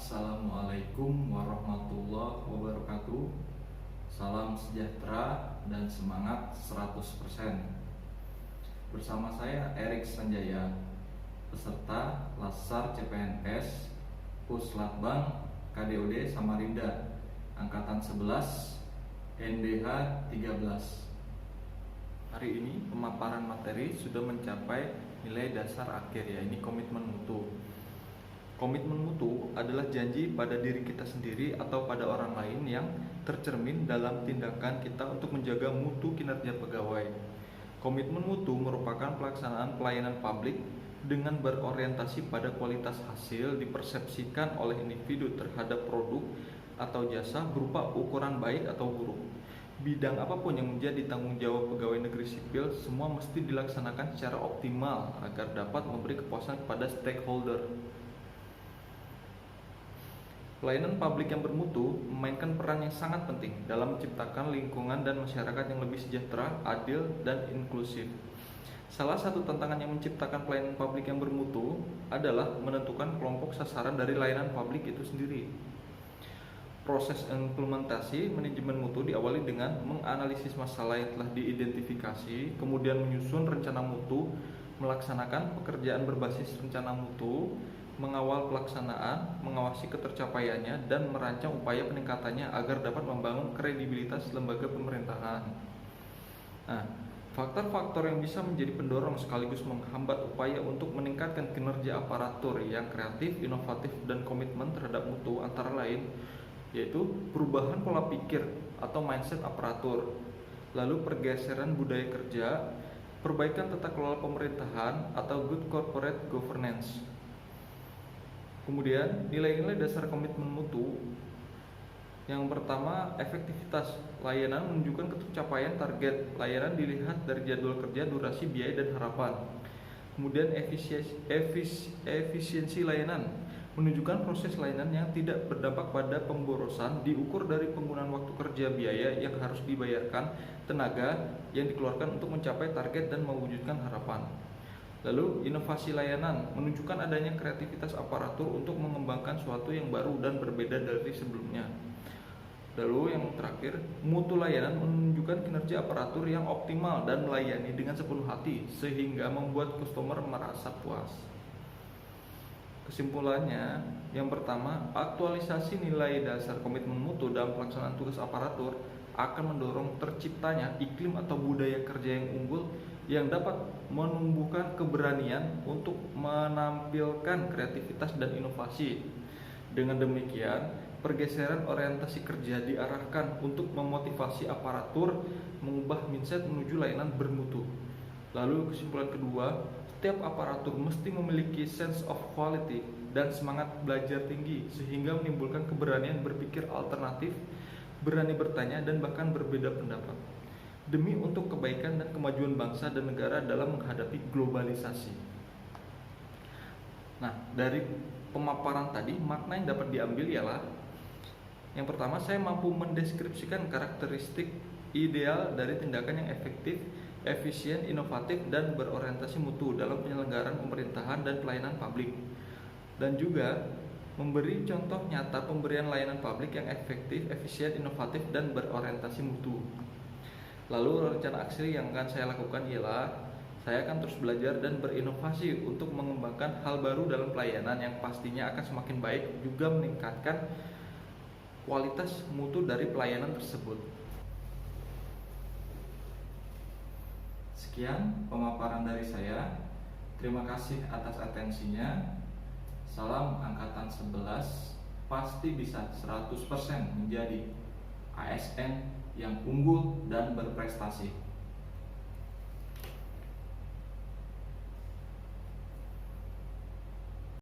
Assalamualaikum warahmatullahi wabarakatuh. Salam sejahtera dan semangat 100%. Bersama saya Erik Sanjaya, peserta Lassar CPNS Puslatbang KDOD Samarinda Angkatan 11 NDH 13. Hari ini pemaparan materi sudah mencapai nilai dasar akhir, ya, ini komitmen mutu. Komitmen mutu adalah janji pada diri kita sendiri atau pada orang lain yang tercermin dalam tindakan kita untuk menjaga mutu kinerja pegawai. Komitmen mutu merupakan pelaksanaan pelayanan publik dengan berorientasi pada kualitas hasil dipersepsikan oleh individu terhadap produk atau jasa berupa ukuran baik atau buruk. Bidang apapun yang menjadi tanggung jawab pegawai negeri sipil, semua mesti dilaksanakan secara optimal agar dapat memberi kepuasan kepada stakeholder. Pelayanan publik yang bermutu memainkan peran yang sangat penting dalam menciptakan lingkungan dan masyarakat yang lebih sejahtera, adil, dan inklusif. Salah satu tantangan yang menciptakan pelayanan publik yang bermutu adalah menentukan kelompok sasaran dari layanan publik itu sendiri. Proses implementasi manajemen mutu diawali dengan menganalisis masalah yang telah diidentifikasi, kemudian menyusun rencana mutu, melaksanakan pekerjaan berbasis rencana mutu, mengawal pelaksanaan, mengawasi ketercapaiannya, dan merancang upaya peningkatannya agar dapat membangun kredibilitas lembaga pemerintahan. Nah, faktor-faktor yang bisa menjadi pendorong sekaligus menghambat upaya untuk meningkatkan kinerja aparatur yang kreatif, inovatif, dan komitmen terhadap mutu antara lain yaitu perubahan pola pikir atau mindset aparatur, lalu pergeseran budaya kerja, perbaikan tata kelola pemerintahan atau good corporate governance. Kemudian nilai-nilai dasar komitmen mutu. Yang pertama, efektivitas layanan menunjukkan ketercapaian target layanan dilihat dari jadwal kerja, durasi, biaya, dan harapan. Kemudian efisiensi layanan menunjukkan proses layanan yang tidak berdampak pada pemborosan, diukur dari penggunaan waktu kerja, biaya yang harus dibayarkan, tenaga yang dikeluarkan untuk mencapai target dan mewujudkan harapan. Lalu inovasi layanan menunjukkan adanya kreativitas aparatur untuk mengembangkan sesuatu yang baru dan berbeda dari sebelumnya. Lalu yang terakhir, mutu layanan menunjukkan kinerja aparatur yang optimal dan melayani dengan sepenuh hati sehingga membuat customer merasa puas. Kesimpulannya, yang pertama, aktualisasi nilai dasar komitmen mutu dalam pelaksanaan tugas aparatur akan mendorong terciptanya iklim atau budaya kerja yang unggul yang dapat menumbuhkan keberanian untuk menampilkan kreativitas dan inovasi. Dengan demikian, pergeseran orientasi kerja diarahkan untuk memotivasi aparatur mengubah mindset menuju layanan bermutu. Lalu kesimpulan kedua, setiap aparatur mesti memiliki sense of quality dan semangat belajar tinggi sehingga menimbulkan keberanian berpikir alternatif, berani bertanya, dan bahkan berbeda pendapat demi untuk kebaikan dan kemajuan bangsa dan negara dalam menghadapi globalisasi. Nah, dari pemaparan tadi, makna yang dapat diambil ialah yang pertama, saya mampu mendeskripsikan karakteristik ideal dari tindakan yang efektif, efisien, inovatif, dan berorientasi mutu dalam penyelenggaraan pemerintahan dan pelayanan publik, dan juga memberi contoh nyata pemberian layanan publik yang efektif, efisien, inovatif, dan berorientasi mutu. Lalu rencana aksi yang akan saya lakukan ialah saya akan terus belajar dan berinovasi untuk mengembangkan hal baru dalam pelayanan yang pastinya akan semakin baik, juga meningkatkan kualitas mutu dari pelayanan tersebut. Sekian pemaparan dari saya. Terima kasih atas atensinya. Salam Angkatan 11, pasti bisa 100% menjadi ASN yang unggul dan berprestasi.